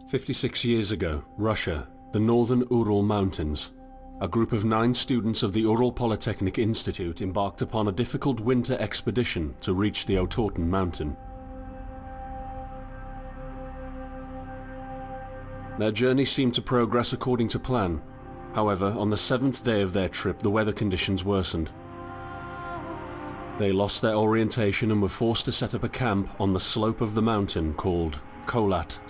56 years ago, Russia, the northern Ural Mountains. A group of 9 students of the Ural Polytechnic Institute embarked upon a difficult winter expedition to reach the Otorten mountain. Their journey seemed to progress according to plan. However, on the 7th day of their trip, the weather conditions worsened. They lost their orientation and were forced to set up a camp on the slope of the mountain called Kholat.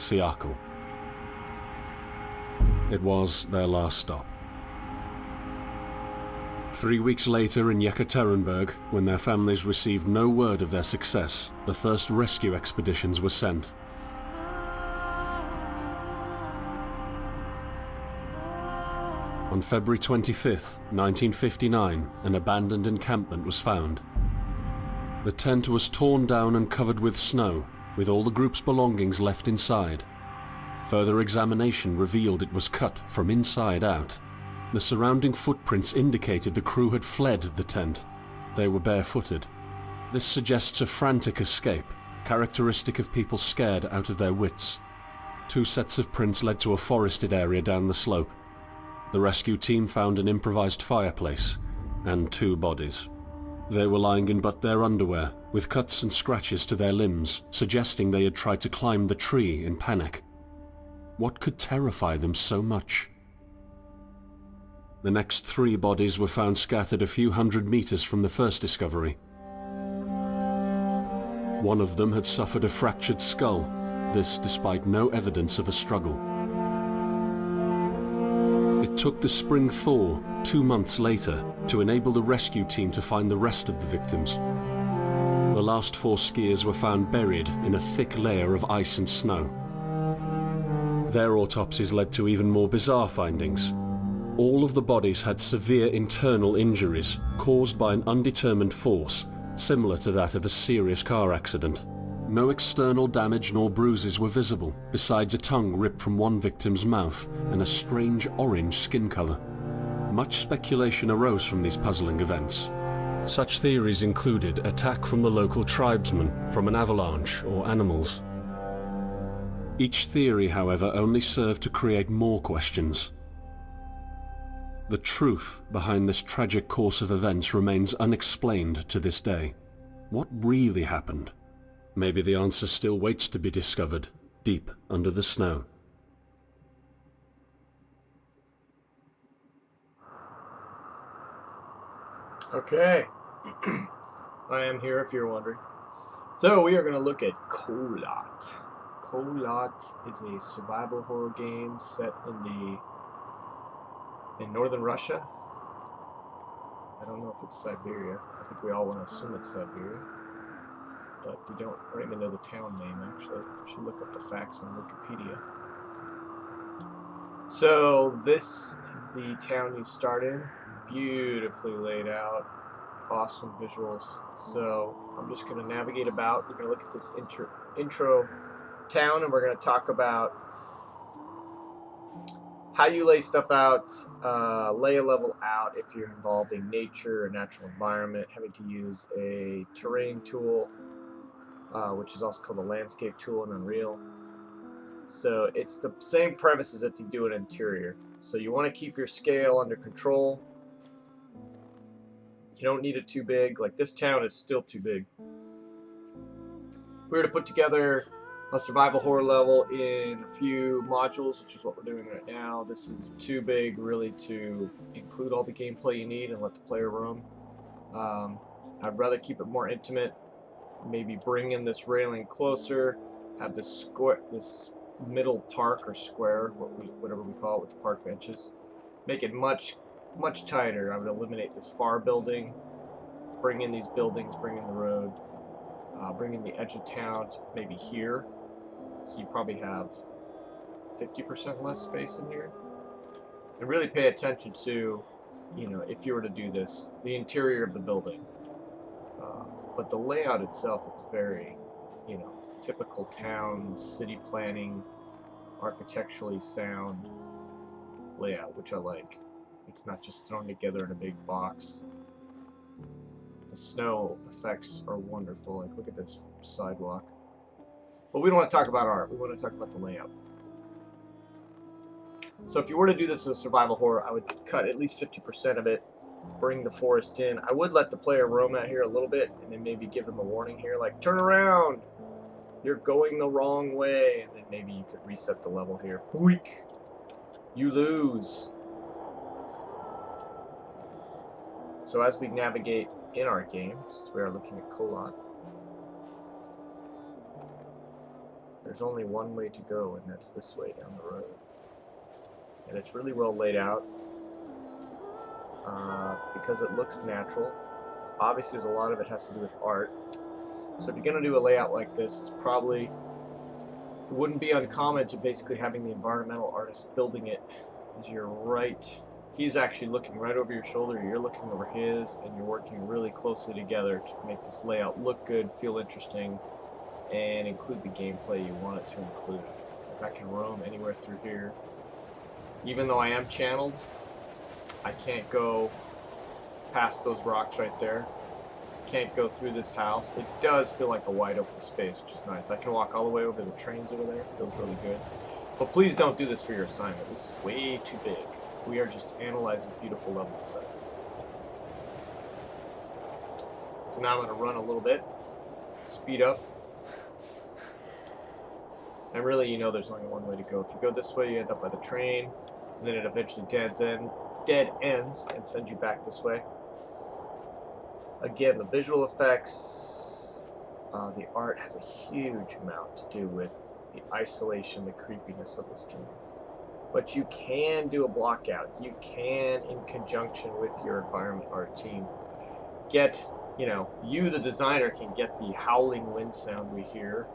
It was their last stop. 3 weeks later in Yekaterinburg, when their families received no word of their success, the first rescue expeditions were sent. On February 25, 1959, an abandoned encampment was found. The tent was torn down and covered with snow, with all the group's belongings left inside. Further examination revealed it was cut from inside out. The surrounding footprints indicated the crew had fled the tent. They were barefooted. This suggests a frantic escape, characteristic of people scared out of their wits. 2 sets of prints led to a forested area down the slope. The rescue team found an improvised fireplace and 2 bodies. They were lying in but their underwear, with cuts and scratches to their limbs, suggesting they had tried to climb the tree in panic. What could terrify them so much? The next 3 bodies were found scattered a few hundred meters from the first discovery. One of them had suffered a fractured skull, this despite no evidence of a struggle. It took the spring thaw 2 months later to enable the rescue team to find the rest of the victims. The last 4 skiers were found buried in a thick layer of ice and snow. Their autopsies led to even more bizarre findings. All of the bodies had severe internal injuries caused by an undetermined force, similar to that of a serious car accident. No external damage nor bruises were visible, besides a tongue ripped from one victim's mouth and a strange orange skin color. Much speculation arose from these puzzling events. Such theories included attack from the local tribesmen, from an avalanche, or animals. Each theory, however, only served to create more questions. The truth behind this tragic course of events remains unexplained to this day. What really happened? Maybe the answer still waits to be discovered, deep under the snow. Okay, I am here if you're wondering. So we are going to look at Kholat. Kholat is a survival horror game set in northern Russia. I don't know if it's Siberia. I think we all want to assume it's Siberia. But we don't even know the town name, actually. We should look up the facts on Wikipedia. So this is the town you start in. Beautifully laid out. Awesome visuals. So I'm just going to navigate about. We're going to look at this intro town, and we're going to talk about how you lay stuff out, lay a level out if you're involving nature or natural environment, having to use a terrain tool, which is also called a landscape tool in Unreal. So it's the same premise as if you do an interior. So you want to keep your scale under control. You don't need it too big. Like this town is still too big. If we were to put together a survival horror level in a few modules, which is what we're doing right now, this is too big really to include all the gameplay you need and let the player roam. I'd rather keep it more intimate. Maybe bring in this railing closer, have this square, this middle park or square, whatever we call it, with the park benches. Make it much tighter. I would eliminate this far building, bring in these buildings, bring in the road, bring in the edge of town, maybe here. So you probably have 50% less space in here. And really pay attention to, if you were to do this, the interior of the building. But the layout itself is very, typical town, city planning, architecturally sound layout, which I like. It's not just thrown together in a big box. The snow effects are wonderful. Like, look at this sidewalk. But we don't want to talk about art. We want to talk about the layout. So if you were to do this as a survival horror, I would cut at least 50% of it, bring the forest in. I would let the player roam out here a little bit, and then maybe give them a warning here, like, turn around! You're going the wrong way, and then maybe you could reset the level here. Weak! You lose! So as we navigate in our game, since we are looking at Kholat, there's only one way to go, and that's this way down the road. And it's really well laid out because it looks natural. Obviously, there's a lot of it has to do with art. So if you're going to do a layout like this, it wouldn't be uncommon to basically having the environmental artist building it as you're right. He's actually looking right over your shoulder, you're looking over his, and you're working really closely together to make this layout look good, feel interesting, and include the gameplay you want it to include. If I can roam anywhere through here, even though I am channeled, I can't go past those rocks right there. Can't go through this house. It does feel like a wide open space, which is nice. I can walk all the way over to the trains over there. It feels really good. But please don't do this for your assignment. This is way too big. We are just analyzing beautiful level design. So now I'm going to run a little bit, speed up. And really, you know, there's only one way to go. If you go this way, you end up by the train, and then it eventually dead ends and sends you back this way. Again, the visual effects, the art has a huge amount to do with the isolation, the creepiness of this game. But you can do a block out. You can, in conjunction with your environment art team, get, you know, you the designer can get the howling wind sound we hear.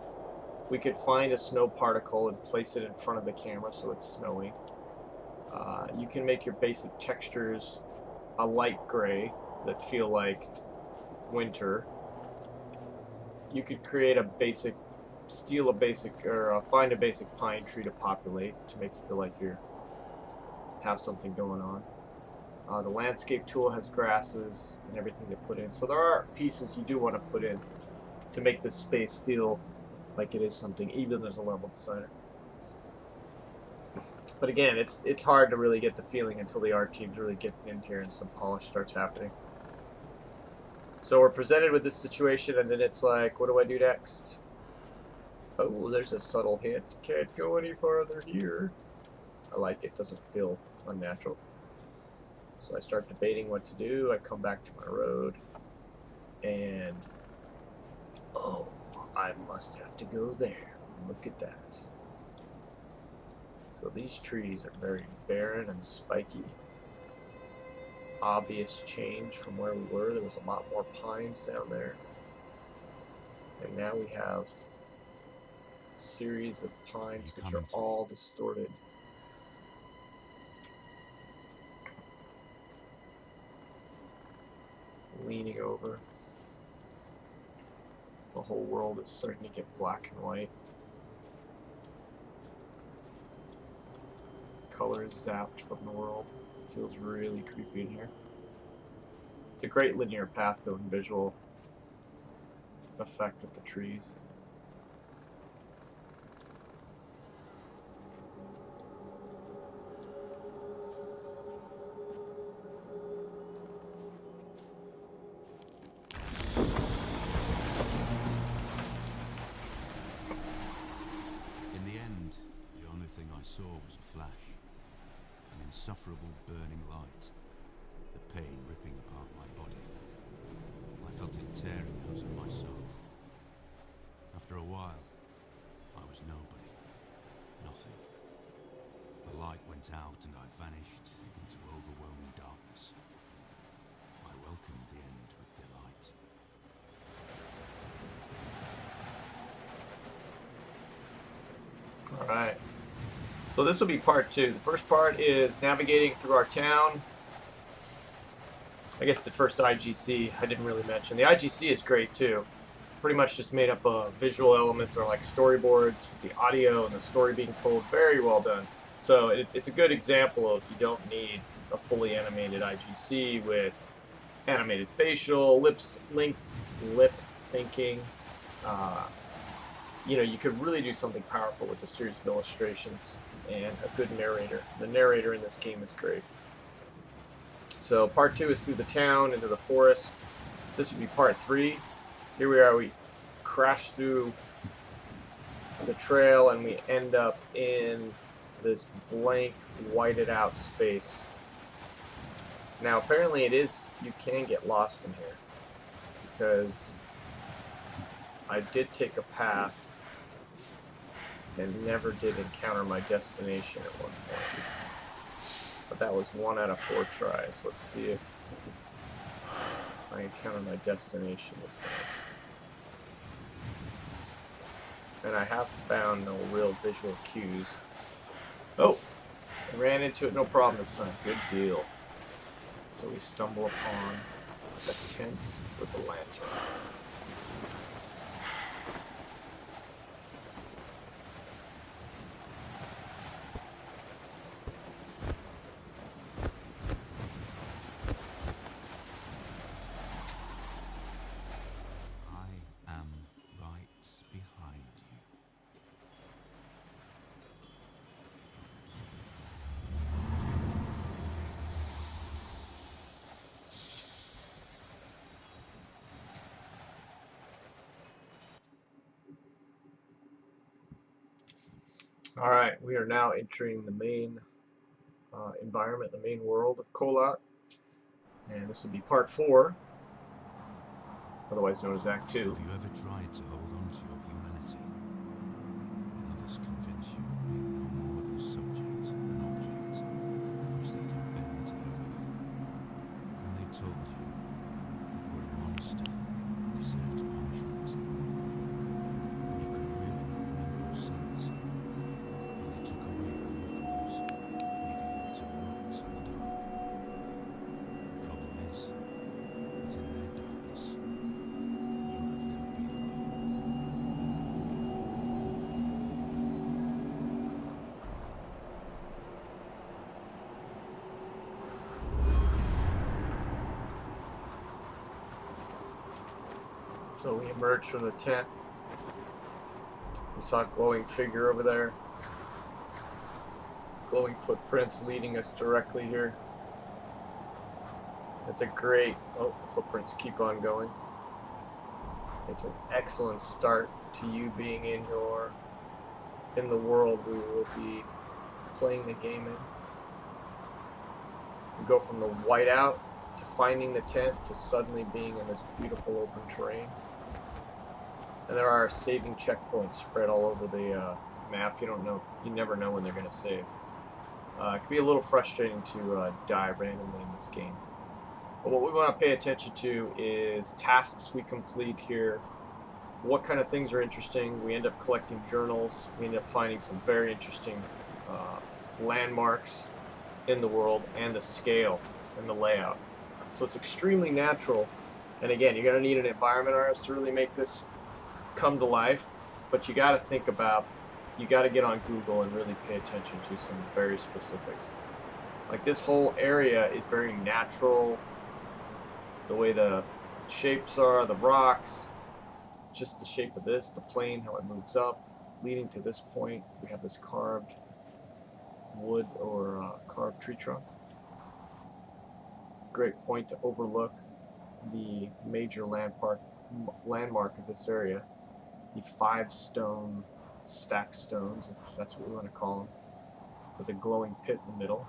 We could find a snow particle and place it in front of the camera so it's snowing. You can make your basic textures a light gray that feel like winter. You could create a basic, find a basic pine tree to populate to make you feel like you have something going on. The landscape tool has grasses and everything to put in. So there are pieces you do want to put in to make this space feel like it is something, even as a level designer. But again, it's hard to really get the feeling until the art team's really getting in here and some polish starts happening. So we're presented with this situation, and then it's like, what do I do next? Oh, there's a subtle hint. Can't go any farther here. I like it. Doesn't feel unnatural. So I start debating what to do. I come back to my road, and oh, I must have to go there. Look at that. So these trees are very barren and spiky. Obvious change from where we were. There was a lot more pines down there. And now we have a series of pines which are all distorted. Leaning over. The whole world is starting to get black and white. Color is zapped from the world. It feels really creepy in here. It's a great linear path though, and visual effect with the trees. In the end, the only thing I saw was a flash. An insufferable burning light. The pain ripping apart my body. I felt it tearing out of my soul. After a while, I was nobody. Nothing. The light went out and I vanished into overwhelming darkness. I welcomed the end with delight. Alright. So this will be part 2. The first part is navigating through our town. I guess the first IGC I didn't really mention. The IGC is great too. Pretty much just made up of visual elements that are like storyboards, with the audio and the story being told. Very well done. So it's a good example of you don't need a fully animated IGC with animated facial, lip syncing, you know, you could really do something powerful with a series of illustrations and a good narrator. The narrator in this game is great. So part 2 is through the town, into the forest. This would be part 3. Here we are, we crash through the trail and we end up in this blank, whited out space. Now apparently you can get lost in here, because I did take a path and never did encounter my destination at one point. But that was 1 out of 4 tries. Let's see if I encounter my destination this time. And I have found no real visual cues. Oh! I ran into it, no problem this time. Good deal. So we stumble upon a tent with a lantern. I am right behind you. Alright, we are now entering the main environment, the main world of Kholat. And this will be part 4, otherwise known as Act 2. Have you ever tried to hold on to your humanity when others convince you of being no more than a subject, an object, which they can bend to their will? When they told you that you were a monster that deserved punishment? When you could really not remember your sins? When they took away your loved ones, leaving you to rot in the dark? The problem is that in their darkness, you have never been alone. So we emerged from the tent. We saw a glowing figure over there. Glowing footprints leading us directly here. It's a great... Oh, the footprints keep on going. It's an excellent start to you being in the world we will be playing the game in. We go from the whiteout to finding the tent to suddenly being in this beautiful open terrain. And there are saving checkpoints spread all over the map. You never know when they're going to save. It can be a little frustrating to die randomly in this game. But what we want to pay attention to is tasks we complete here. What kind of things are interesting? We end up collecting journals. We end up finding some very interesting landmarks in the world, and the scale and the layout. So it's extremely natural. And again, you're going to need an environment artist to really make this come to life. But you got to think about, you got to get on Google and really pay attention to some very specifics. Like this whole area is very natural. The way the shapes are, the rocks, just the shape of this, the plane, how it moves up, leading to this point. We have this carved wood or carved tree trunk. Great point to overlook the major landmark of this area. The 5 stone stacked stones, if that's what we want to call them, with a glowing pit in the middle.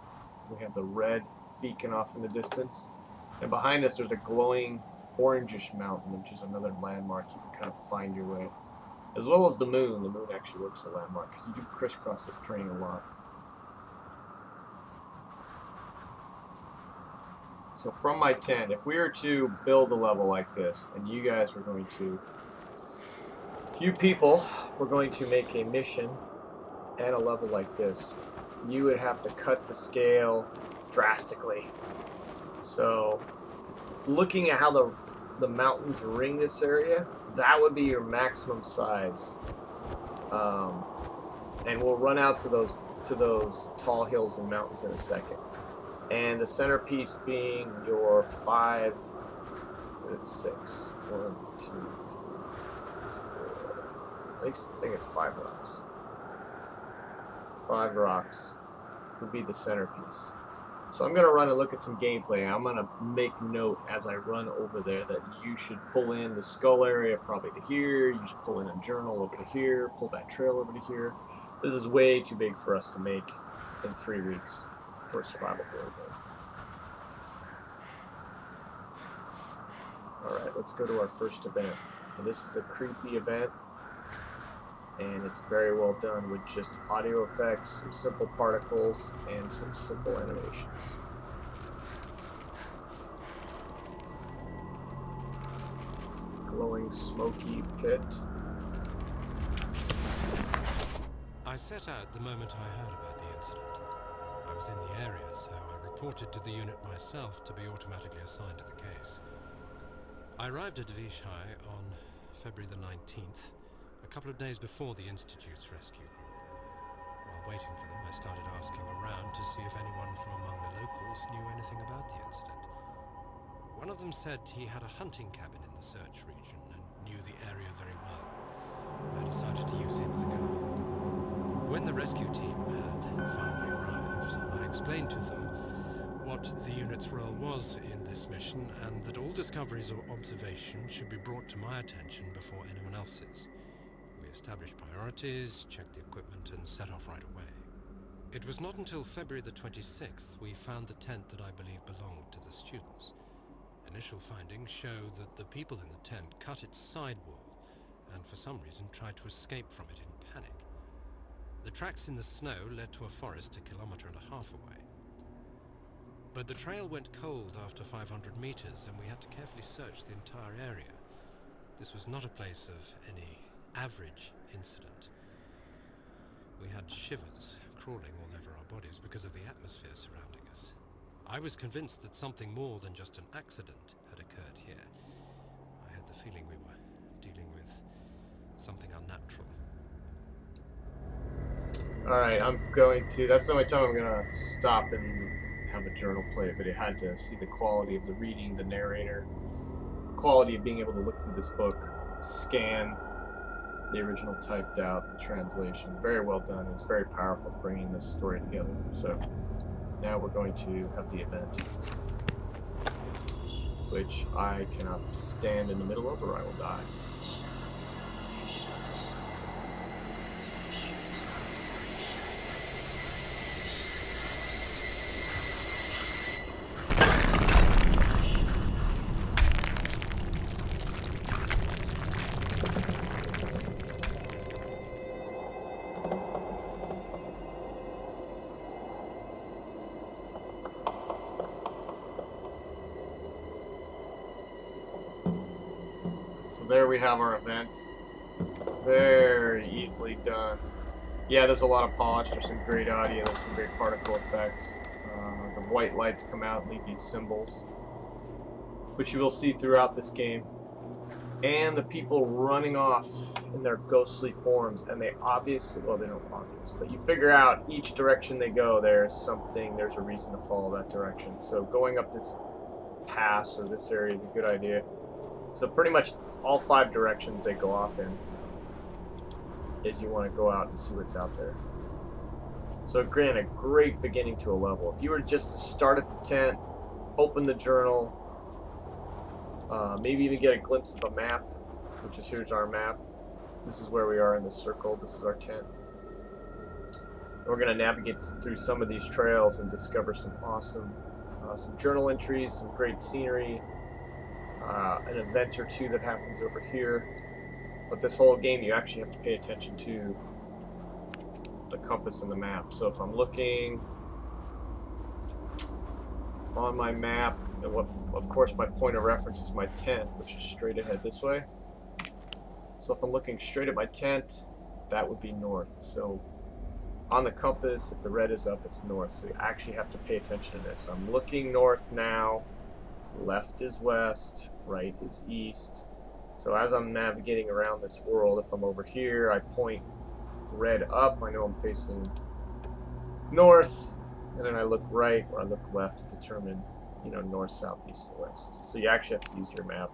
We have the red beacon off in the distance, and behind us there's a glowing orangish mountain, which is another landmark you can kind of find your way, as well as the moon. The moon actually works as a landmark because you do crisscross this terrain a lot. So from my tent, if we were to build a level like this, and you guys were going to, you people were going to make a mission and a level like this, you would have to cut the scale drastically. So looking at how the mountains ring this area, that would be your maximum size. And we'll run out to those tall hills and mountains in a second. And the centerpiece being your 5, it's 6, 1, 2, 3, 4, I think it's 5 rocks. 5 rocks would be the centerpiece. So I'm going to run and look at some gameplay. I'm going to make note as I run over there that you should pull in the skull area probably to here. You should pull in a journal over to here. Pull that trail over to here. This is way too big for us to make in 3 weeks for a survival horror game. Alright, let's go to our first event. And this is a creepy event. And it's very well done with just audio effects, some simple particles, and some simple animations. Glowing, smoky pit. I set out the moment I heard about the incident. I was in the area, so I reported to the unit myself to be automatically assigned to the case. I arrived at Vishai on February the 19th, a couple of days before the Institute's rescue. While waiting for them, I started asking around to see if anyone from among the locals knew anything about the incident. One of them said he had a hunting cabin in the search region and knew the area very well. I decided to use him as a guide. When the rescue team had finally arrived, I explained to them what the unit's role was in this mission and that all discoveries or observations should be brought to my attention before anyone else's. We established priorities, checked the equipment, and set off right away. It was not until February the 26th we found the tent that I believe belonged to the students. Initial findings show that the people in the tent cut its side wall and for some reason tried to escape from it in panic. The tracks in the snow led to a forest 1.5 kilometers away. But the trail went cold after 500 meters and we had to carefully search the entire area. This was not a place of any average incident. We had shivers crawling all over our bodies because of the atmosphere surrounding us. I was convinced that something more than just an accident had occurred here. I had the feeling we were dealing with something unnatural. Alright, that's the only time I'm gonna stop and have a journal play, but it had to see the quality of the reading, the narrator, quality of being able to look through this book, scan the original typed out, the translation. Very well done. It's very powerful bringing this story together. So now we're going to have the event, which I cannot stand in the middle of or I will die. There we have our event. Very easily done. Yeah, there's a lot of polish. There's some great audio. There's some great particle effects. The white lights come out and leave these symbols, which you will see throughout this game. And the people running off in their ghostly forms. And they obviously, well, they don't obvious, but you figure out each direction they go, there's a reason to follow that direction. So going up this pass or this area is a good idea. So pretty much all 5 directions they go off in is you want to go out and see what's out there. So again, a great beginning to a level. If you were just to start at the tent, open the journal, maybe even get a glimpse of a map, which is here's our map. This is where we are in the circle. This is our tent. We're going to navigate through some of these trails and discover some awesome, some journal entries, some great scenery. An event or two that happens over here, but this whole game you actually have to pay attention to the compass and the map. So if I'm looking on my map, and of course my point of reference is my tent, which is straight ahead this way. So if I'm looking straight at my tent, that would be north. So on the compass, if the red is up, it's north. So you actually have to pay attention to this. So I'm looking north now. Left is west, right is east. So as I'm navigating around this world, if I'm over here, I point red up, I know I'm facing north, and then I look right or I look left to determine, north, south, east, and west. So you actually have to use your map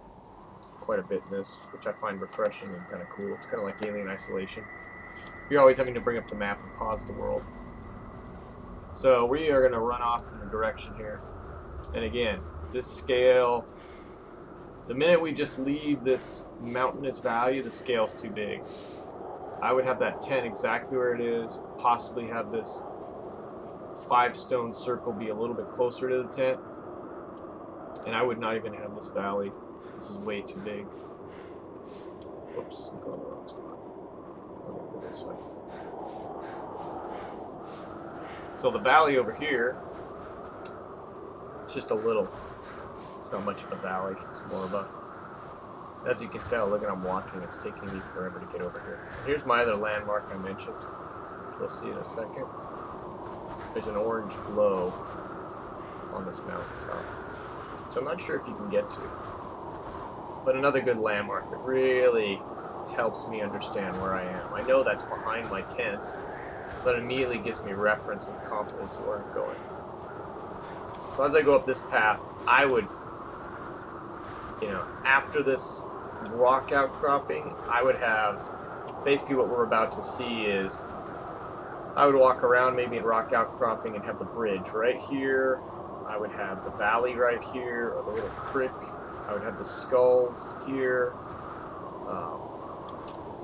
quite a bit in this, which I find refreshing and kind of cool. It's kind of like Alien Isolation. You're always having to bring up the map and pause the world. So we are going to run off in a direction here. And again, this scale, the minute we just leave this mountainous valley, the scale's too big. I would have that tent exactly where it is, possibly have this 5-stone circle be a little bit closer to the tent. And I would not even have this valley. This is way too big. Oops, I'm going the wrong spot. I'm going to go this way. So the valley over here, it's just a little, it's not much of a valley, it's more of a, as you can tell, look at I'm walking, it's taking me forever to get over here. Here's my other landmark I mentioned, which we'll see in a second. There's an orange glow on this mountaintop, so I'm not sure if you can get to. But another good landmark that really helps me understand where I am. I know that's behind my tent, so that immediately gives me reference and confidence of where I'm going. So as I go up this path, I would, after this rock outcropping, I would have, basically what we're about to see is, I would walk around maybe in rock outcropping and have the bridge right here. I would have the valley right here, or the little creek. I would have the skulls here.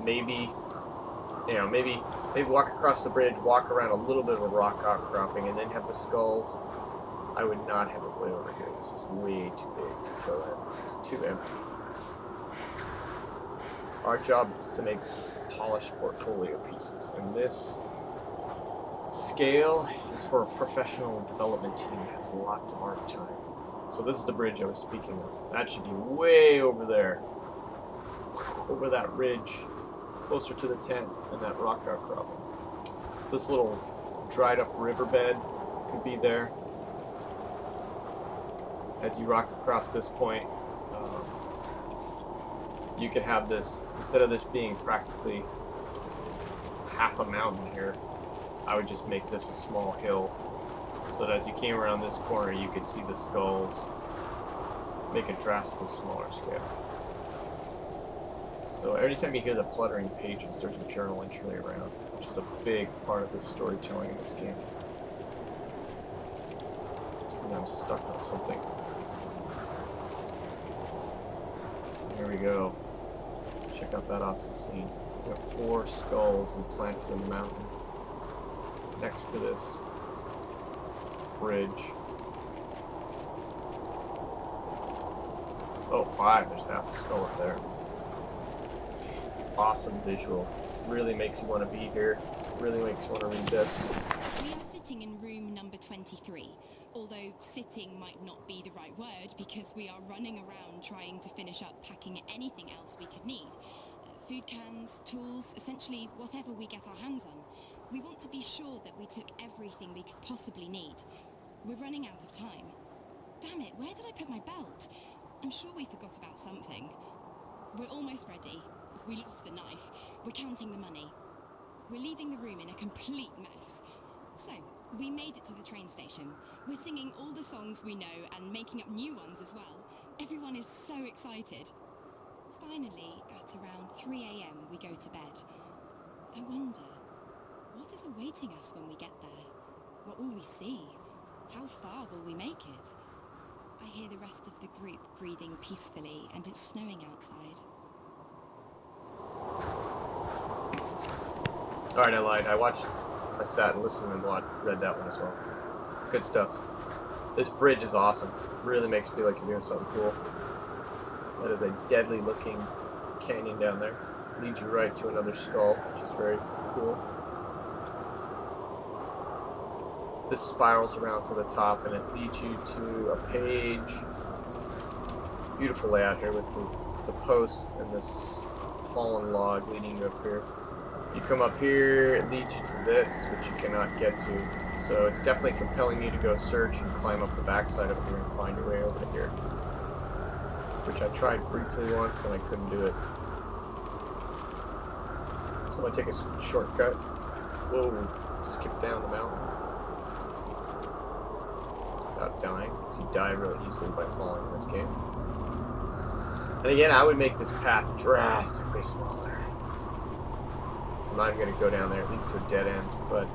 Maybe walk across the bridge, walk around a little bit of a rock outcropping, and then have the skulls. I would not have it way over here. This is way too big to fill in. It's too empty. Our job is to make polished portfolio pieces, and this scale is for a professional development team that has lots of art time. So this is the bridge I was speaking of. That should be way over there. Over that ridge, closer to the tent and that rock outcropping. This little dried up riverbed could be there. As you rock across this point, you could have this, instead of this being practically half a mountain here, I would just make this a small hill, so that as you came around this corner you could see the skulls, make a drastically smaller scale. So every time you hear the fluttering pages, there's a journal entry around, which is a big part of the storytelling in this game. And I'm stuck on something. Here we go. Check out that awesome scene. We have 4 skulls implanted in the mountain next to this bridge. Oh, 5. There's half a skull up there. Awesome visual. Really makes you want to be here. Really makes you want to read this. We are sitting in room number 23. Although sitting might not be the right word, because we are running around trying to finish up packing anything else we could need. Food cans, tools, essentially whatever we get our hands on. We want to be sure that we took everything we could possibly need. We're running out of time. Damn it, where did I put my belt? I'm sure we forgot about something. We're almost ready. We lost the knife. We're counting the money. We're leaving the room in a complete mess. So, we made it to the train station. We're singing all the songs we know and making up new ones as well. Everyone is so excited. Finally, at around 3 AM, we go to bed. I wonder, what is awaiting us when we get there? What will we see? How far will we make it? I hear the rest of the group breathing peacefully, and it's snowing outside. Alright, I lied. I sat and listened and read that one as well. Good stuff. This bridge is awesome. Really makes me feel like you're doing something cool. That is a deadly looking canyon down there. Leads you right to another skull, which is very cool. This spirals around to the top and it leads you to a page. Beautiful layout here with the post and this fallen log leading you up here. You come up here, it leads you to this, which you cannot get to. So it's definitely compelling you to go search and climb up the backside of here and find your way over to here. Which I tried briefly once and I couldn't do it. So I'm going to take a shortcut. Whoa, skip down the mountain. Without dying. You die really easily by falling in this game. And again, I would make this path drastically smaller. I'm not even going to go down there. It leads to a dead end. But,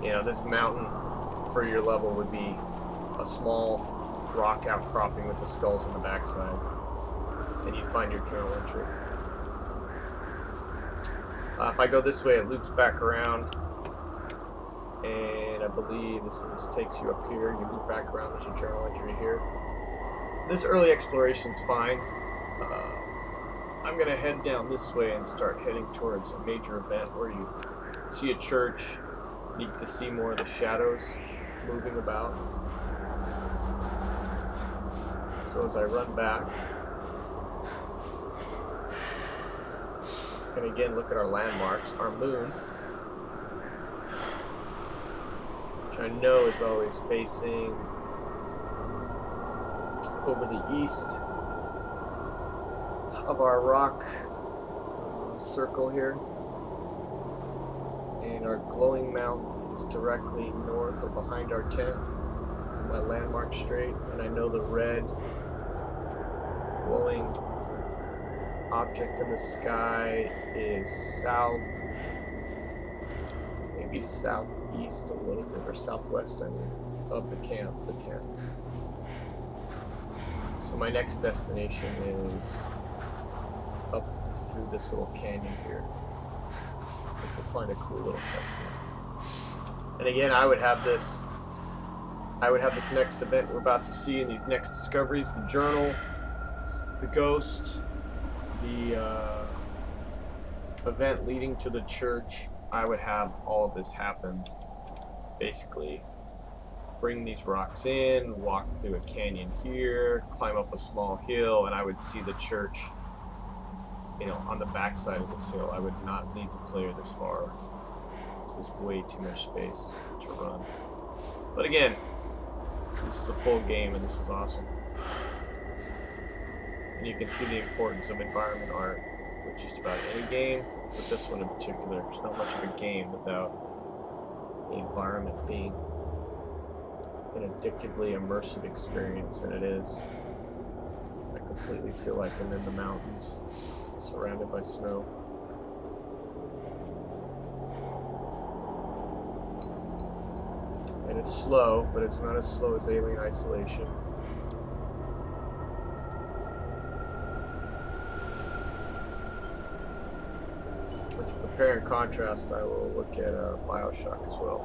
you know, this mountain for your level would be a small rock outcropping with the skulls on the backside. And you'd find your journal entry. If I go this way, it loops back around. And I believe this takes you up here. You loop back around. There's your journal entry here. This early exploration's fine. I'm going to head down this way and start heading towards a major event where you see a church. You need to see more of the shadows moving about. So as I run back, I can again look at our landmarks. Our moon, which I know is always facing over the east of our rock circle here, and our glowing mountain is directly north or behind our tent. My landmark straight, and I know the red glowing object in the sky is south, maybe southeast a little bit, or southwest, I mean, of the camp, the tent. So my next destination is up through this little canyon here, which will find a cool little cutscene. And again, I would have this next event we're about to see in these next discoveries, the journal, the ghost, the event leading to the church. I would have all of this happen. Basically, bring these rocks in, walk through a canyon here, climb up a small hill, and I would see the church, you know, on the backside of this hill. I would not need to play this far. This is way too much space to run. But again, this is a full game and this is awesome. And you can see the importance of environment art with just about any game, but this one in particular. There's not much of a game without the environment being an addictively immersive experience, and it is. I completely feel like I'm in the mountains, surrounded by snow. And it's slow, but it's not as slow as Alien Isolation. But to compare and contrast, I will look at Bioshock as well,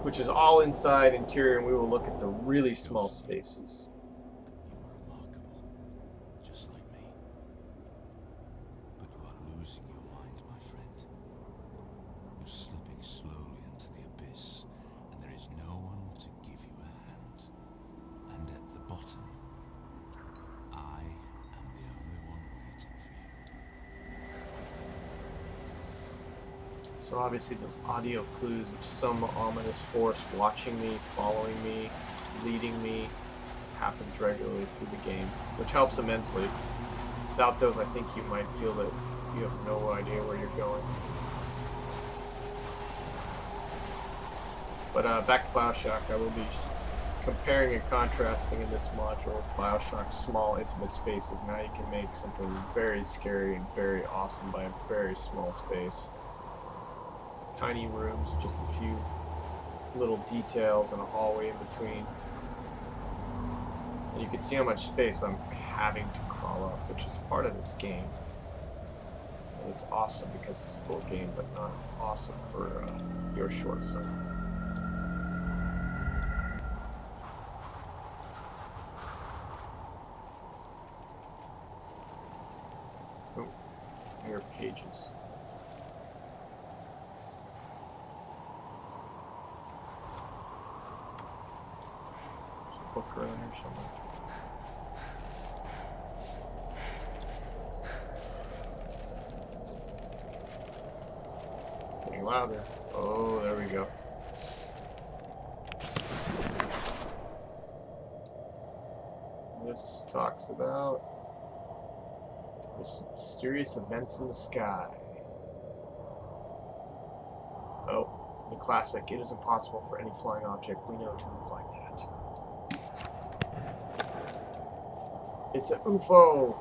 which is all inside, interior, and we will look at the really small spaces. You are remarkable, just like me. But you are losing your mind, my friend. You're slipping slowly into the abyss, and there is no one to give you a hand. And at the bottom, I am the only one waiting for you. So obviously those audio clues of some ominous force watching me, following me, leading me, happens regularly through the game, which helps immensely. Without those, I think you might feel that you have no idea where you're going. But back to Bioshock, I will be comparing and contrasting in this module Bioshock's small, intimate spaces. Now you can make something very scary and very awesome by a very small space. Tiny rooms, just a few little details and a hallway in between. And you can see how much space I'm having to crawl up, which is part of this game. And it's awesome because it's a full game, but not awesome for your short son. Oh, here are pages. Book around here somewhere. Getting louder. Oh, there we go. This talks about mysterious events in the sky. Oh, the classic, it is impossible for any flying object we know to move like that. It's an UFO.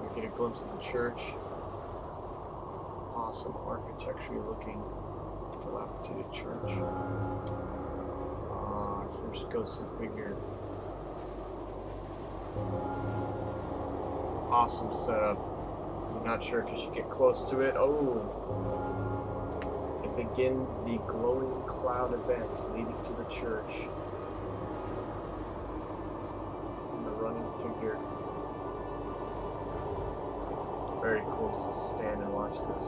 We get a glimpse of the church. Awesome architecture looking dilapidated church. Our first ghostly figure. Awesome setup. I'm not sure if you should get close to it. Oh! It begins the glowing cloud event leading to the church. And the running figure. Very cool just to stand and watch this.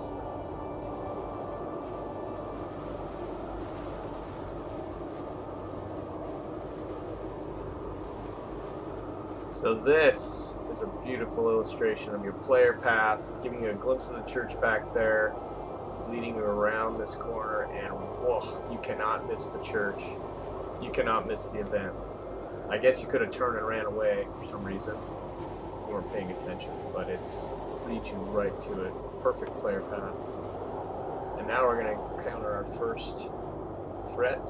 So this is a beautiful illustration of your player path, giving you a glimpse of the church back there, leading you around this corner, and whoa, you cannot miss the church. You cannot miss the event. I guess you could have turned and ran away for some reason. You weren't paying attention, but it leads you right to it. Perfect player path. And now we're going to encounter our first threat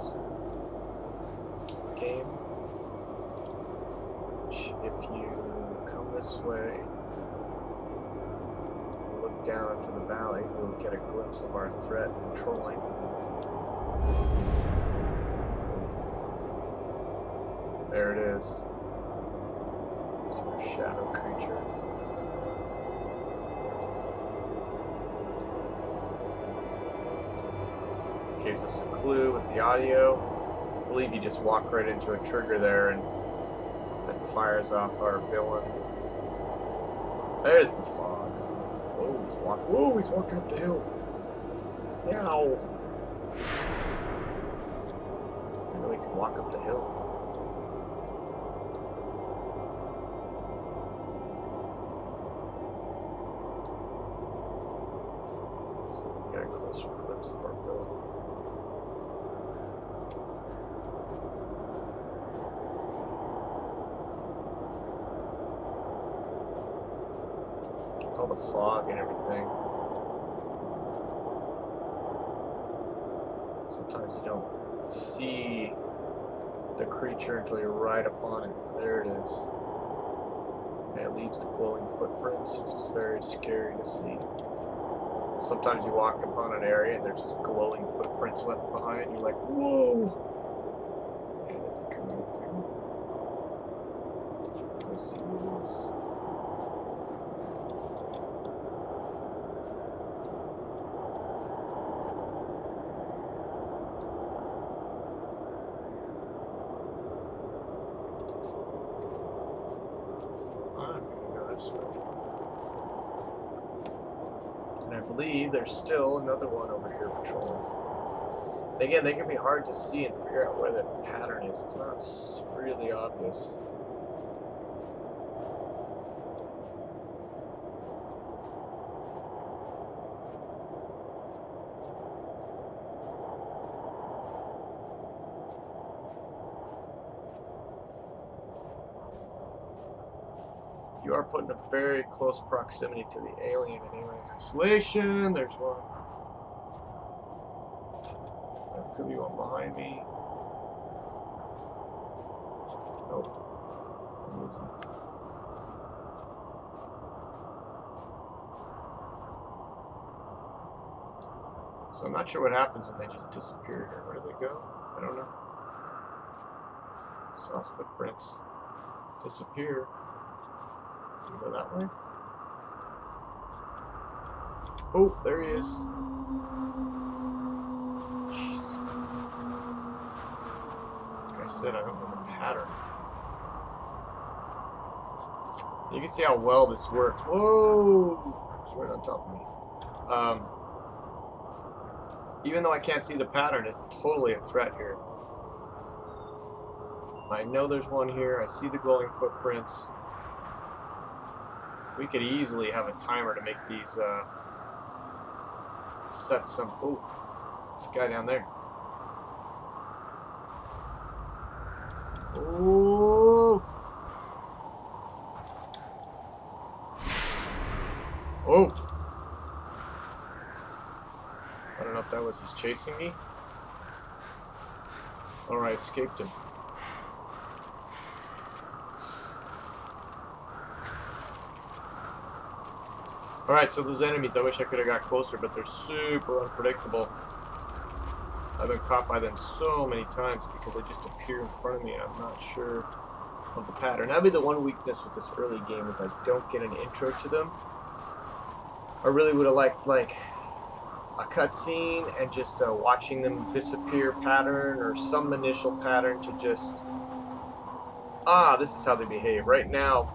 of the game. If you come this way, look down into the valley, we'll get a glimpse of our threat patrolling. There it is. It's our shadow creature. Gives us a clue with the audio. I believe you just walk right into a trigger there and that fires off our villain. There's the fog. Whoa, he's walking up the hill. Yow! I know he can walk up the hill. So we got a closer glimpse of our villain. All the fog and everything. Sometimes you don't see the creature until you're right upon it. There it is. And it leaves the glowing footprints, which is very scary to see. Sometimes you walk upon an area and there's just glowing footprints left behind. You're like, whoa! And is it coming up here? Let's see what it is. And I believe there's still another one over here patrolling. And again, they can be hard to see and figure out where the pattern is. It's not really obvious. You are put in a very close proximity to the alien and alien isolation. There's one. There could be one behind me. Nope. It isn't. So I'm not sure what happens when they just disappear here. Where do they go? I don't know. Saw footprints disappear. Can we go that way? Oh, there he is. Jeez. Like I said, I don't know the pattern. You can see how well this works. Whoa! It's right on top of me. Even though I can't see the pattern, it's totally a threat here. I know there's one here. I see the glowing footprints. We could easily have a timer to make these set some. Oh, there's a guy down there. Oh. Oh. I don't know if that was he's chasing me. Oh, I escaped him. Alright, so those enemies, I wish I could have got closer, but they're super unpredictable. I've been caught by them so many times because they just appear in front of me and I'm not sure of the pattern. That'd be the one weakness with this early game, is I don't get an intro to them. I really would have liked, like, a cutscene and just watching them disappear pattern, or some initial pattern to just, this is how they behave. Right now,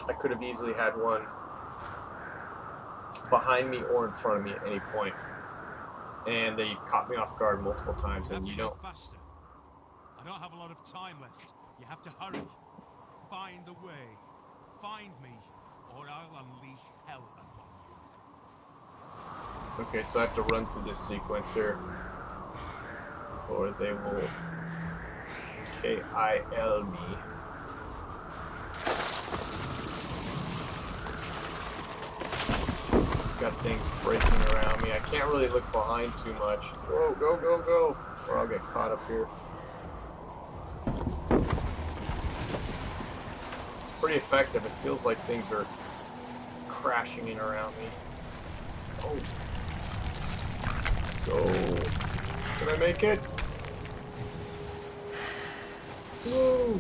I could have easily had one behind me or in front of me at any point, and they caught me off guard multiple times. And you don't. Faster. I don't have a lot of time left. You have to hurry. Find the way. Find me, or I'll unleash hell upon you. Okay, so I have to run through this sequence here, or they will KIL me. Got things breaking around me. I can't really look behind too much. Whoa, go, go, go! Or I'll get caught up here. It's pretty effective. It feels like things are crashing in around me. Oh. Go. Can I make it? Whoa.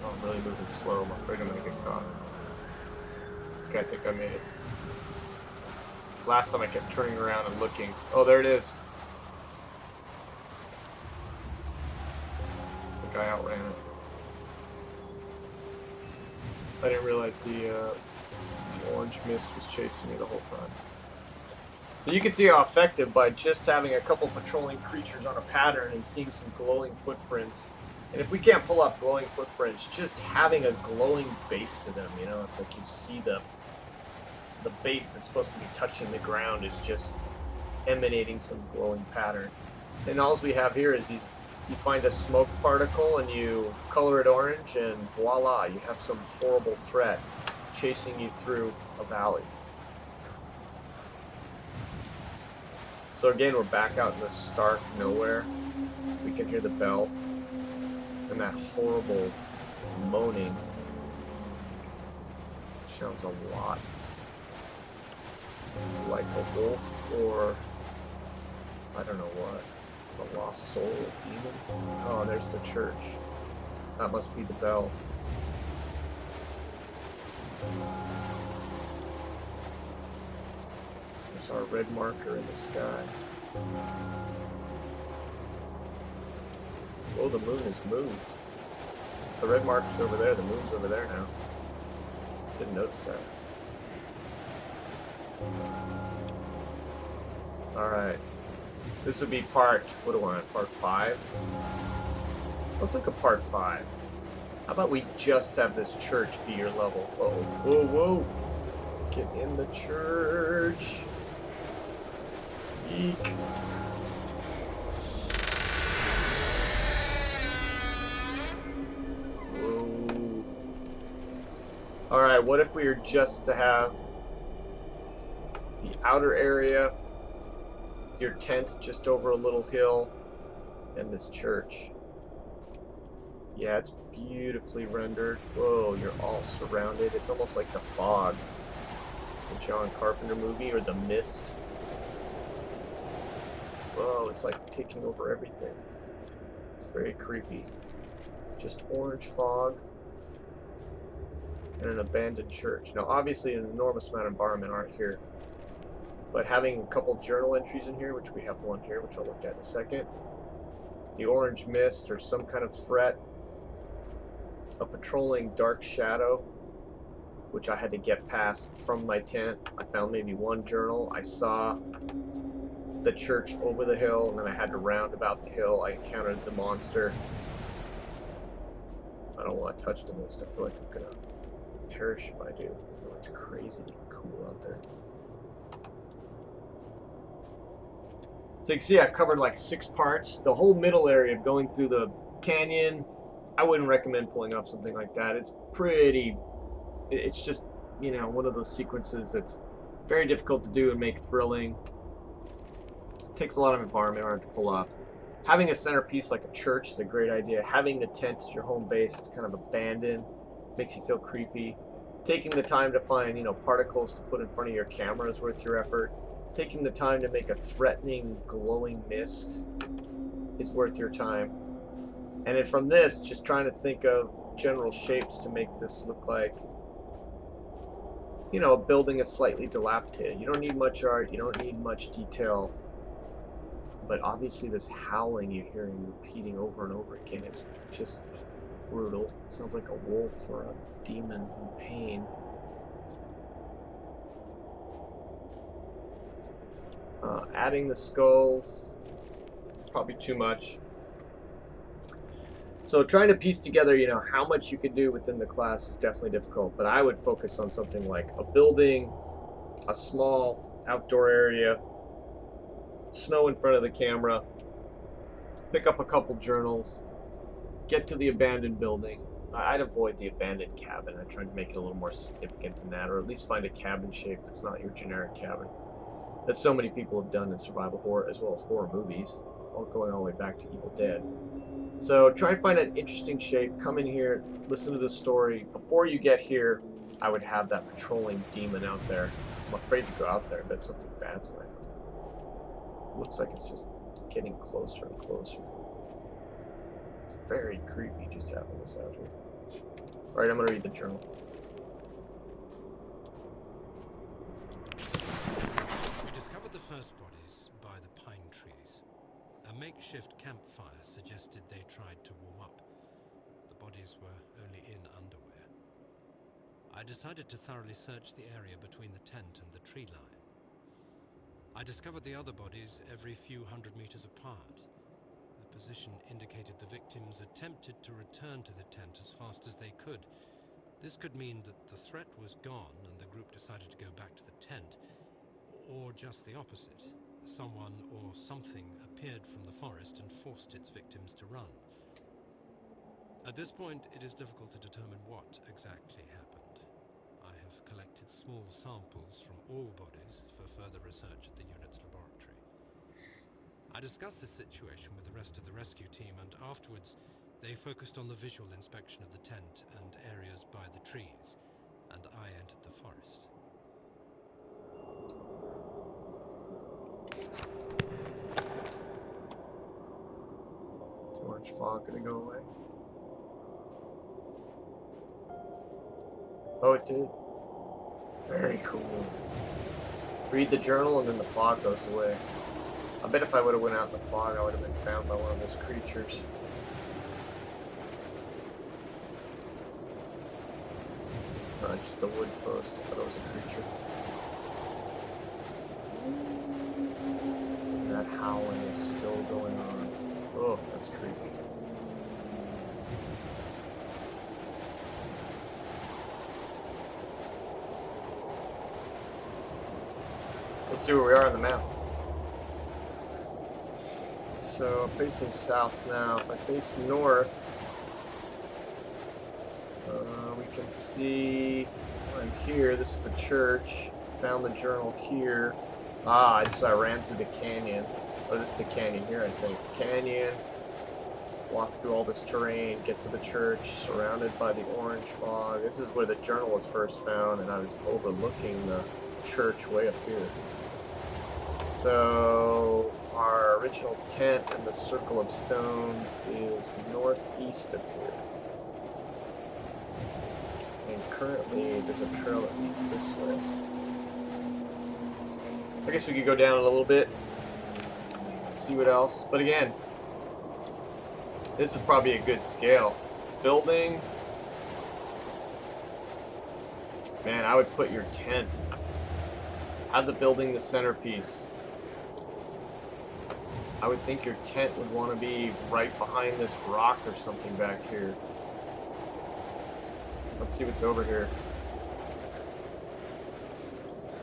I'm really moving slow. I'm afraid I'm gonna get caught. Okay, I think I made it. Last time I kept turning around and looking. Oh, there it is. I think I outran it. I didn't realize the orange mist was chasing me the whole time. So you can see how effective, by just having a couple patrolling creatures on a pattern and seeing some glowing footprints. And if we can't pull up glowing footprints, just having a glowing base to them, you know, it's like you see the base that's supposed to be touching the ground is just emanating some glowing pattern. And all we have here is these, you find a smoke particle and you color it orange, and voila, you have some horrible threat chasing you through a valley. So again, we're back out in the stark nowhere. We can hear the bell and that horrible moaning. Sounds a lot like a wolf, or I don't know what, a lost soul, a demon. Oh, there's the church. That must be the bell. There's our red marker in the sky. Oh, the moon has moved. The red marker's over there, the moon's over there now. Didn't notice that. Alright. This would be part, what do I want, part 5? Let's look at part 5. How about we just have this church be your level? Whoa, whoa, whoa! Get in the church! Eek! Whoa. Alright, what if we were just to have the outer area, your tent just over a little hill, and this church? Yeah, it's beautifully rendered. Whoa, you're all surrounded. It's almost like The Fog, the John Carpenter movie, or The Mist. Whoa, it's like taking over everything. It's very creepy. Just orange fog and an abandoned church. Now, obviously, an enormous amount of environment aren't here, but having a couple journal entries in here, which we have one here, which I'll look at in a second. The orange mist, or some kind of threat. A patrolling dark shadow, which I had to get past from my tent. I found maybe one journal. I saw the church over the hill, and then I had to round about the hill. I encountered the monster. I don't want to touch the mist. I feel like I'm gonna perish if I do. It's crazy cool out there. So you can see I've covered like 6 parts. The whole middle area of going through the canyon, I wouldn't recommend pulling off something like that. It's pretty, it's just, you know, one of those sequences that's very difficult to do and make thrilling. Takes a lot of environment art to pull off. Having a centerpiece like a church is a great idea. Having the tent as your home base, it's kind of abandoned, makes you feel creepy. Taking the time to find, particles to put in front of your camera is worth your effort. Taking the time to make a threatening, glowing mist is worth your time. And then from this, just trying to think of general shapes to make this look like, a building is slightly dilapidated. You don't need much art, you don't need much detail. But obviously this howling you're hearing repeating over and over again is just brutal. Sounds like a wolf or a demon in pain. Adding the skulls, probably too much. So trying to piece together, how much you can do within the class is definitely difficult. But I would focus on something like a building, a small outdoor area, snow in front of the camera, pick up a couple journals, get to the abandoned building. I'd avoid the abandoned cabin. I tried to make it a little more significant than that, or at least find a cabin shape that's not your generic cabin. That so many people have done in survival horror, as well as horror movies, all going all the way back to Evil Dead. So try and find an interesting shape, come in here, listen to the story. Before you get here, I would have that patrolling demon out there. I'm afraid to go out there, but something bad's going on. Looks like it's just getting closer and closer. It's very creepy just having this out here. Alright, I'm going to read the journal. We discovered the first bodies by the pine trees. A makeshift campfire suggested they tried to warm up. The bodies were only in underwear. I decided to thoroughly search the area between the tent and the tree line. I discovered the other bodies every few hundred meters apart. The position indicated the victims attempted to return to the tent as fast as they could. This could mean that the threat was gone and the group decided to go back to the tent, or just the opposite. Someone or something appeared from the forest and forced its victims to run. At this point, it is difficult to determine what exactly happened. I have collected small samples from all bodies for further research at the unit's laboratory. I discussed this situation with the rest of the rescue team, and afterwards they focused on the visual inspection of the tent and areas by the trees, and I entered the forest. Too much fog gonna go away. Oh, it did. Very cool. Read the journal and then the fog goes away. I bet if I would have went out in the fog, I would have been found by one of those creatures. Not just a wood post, but it was a creature. That howling is still going on. Oh, that's creepy. Let's see where we are on the map. So I'm facing south now. If I face north, we can see I'm here. This is the church. Found the journal here. So I ran through the canyon. Oh, this is the canyon here, I think. Canyon. Walk through all this terrain, get to the church, surrounded by the orange fog. This is where the journal was first found, and I was overlooking the church way up here. So our original tent and the circle of stones is northeast of here. And currently there's a trail that leads this way. I guess we could go down a little bit, see what else. But again, this is probably a good scale. Building. Man, I would put your tent. Have the building the centerpiece. I would think your tent would want to be right behind this rock or something back here. Let's see what's over here.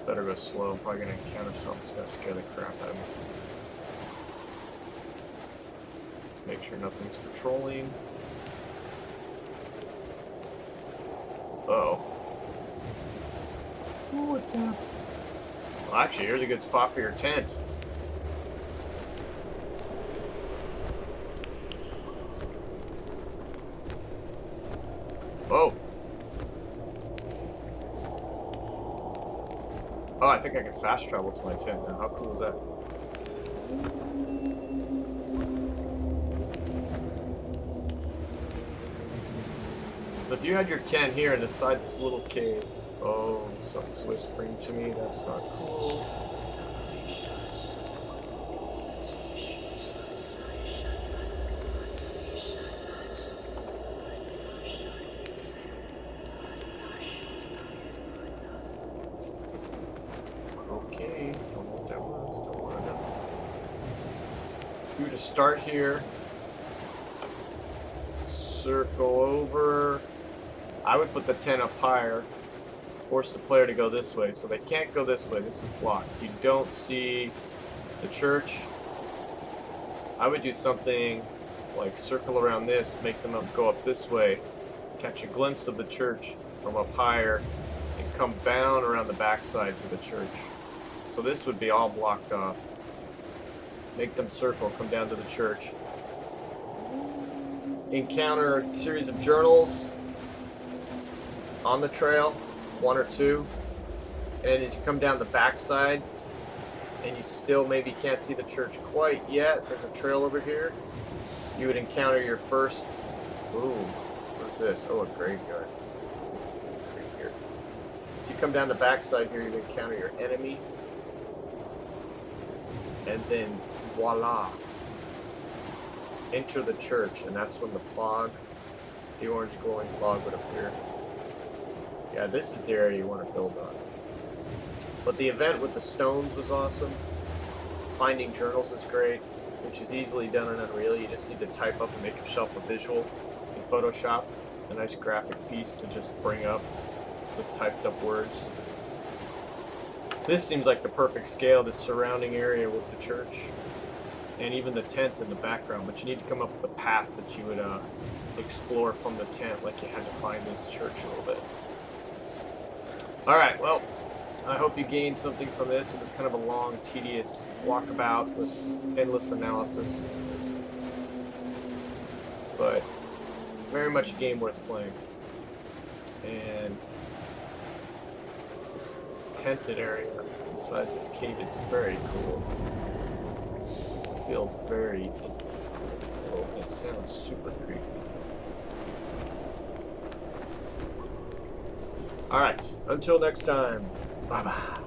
Better go slow. I'm probably going to encounter something that's going to scare the crap out of me. Let's make sure nothing's patrolling. Uh-oh. Ooh, what's that? Well, actually, here's a good spot for your tent. Oh, I think I can fast travel to my tent now. How cool is that? So if you had your tent here and inside this little cave, oh, something's whispering to me. That's not cool. Okay, don't know what that was. Don't want to know. You to start here. Circle over. I would put the tent up higher. Force the player to go this way. So they can't go this way. This is blocked. You don't see the church. I would do something like circle around this, make them go up this way, catch a glimpse of the church from up higher, and come down around the backside to the church. So this would be all blocked off. Make them circle, come down to the church. Encounter a series of journals on the trail, 1 or 2, and as you come down the backside and you still maybe can't see the church quite yet, there's a trail over here, you would encounter your first, ooh, what's this? Oh, a graveyard. Graveyard. As you come down the backside here, you encounter your enemy, and then voila, enter the church, and that's when the fog, the orange glowing fog would appear. Yeah, this is the area you want to build on. But the event with the stones was awesome. Finding journals is great, which is easily done in Unreal. You just need to type up and make yourself a visual in Photoshop. A nice graphic piece to just bring up with typed up words. This seems like the perfect scale, this surrounding area with the church. And even the tent in the background. But you need to come up with a path that you would explore from the tent, like you had to find this church a little bit. Alright, well, I hope you gained something from this. It was kind of a long, tedious walkabout with endless analysis. But very much a game worth playing. And this tented area inside this cave is very cool. It feels very... Oh, it sounds super creepy. Alright, until next time, bye-bye.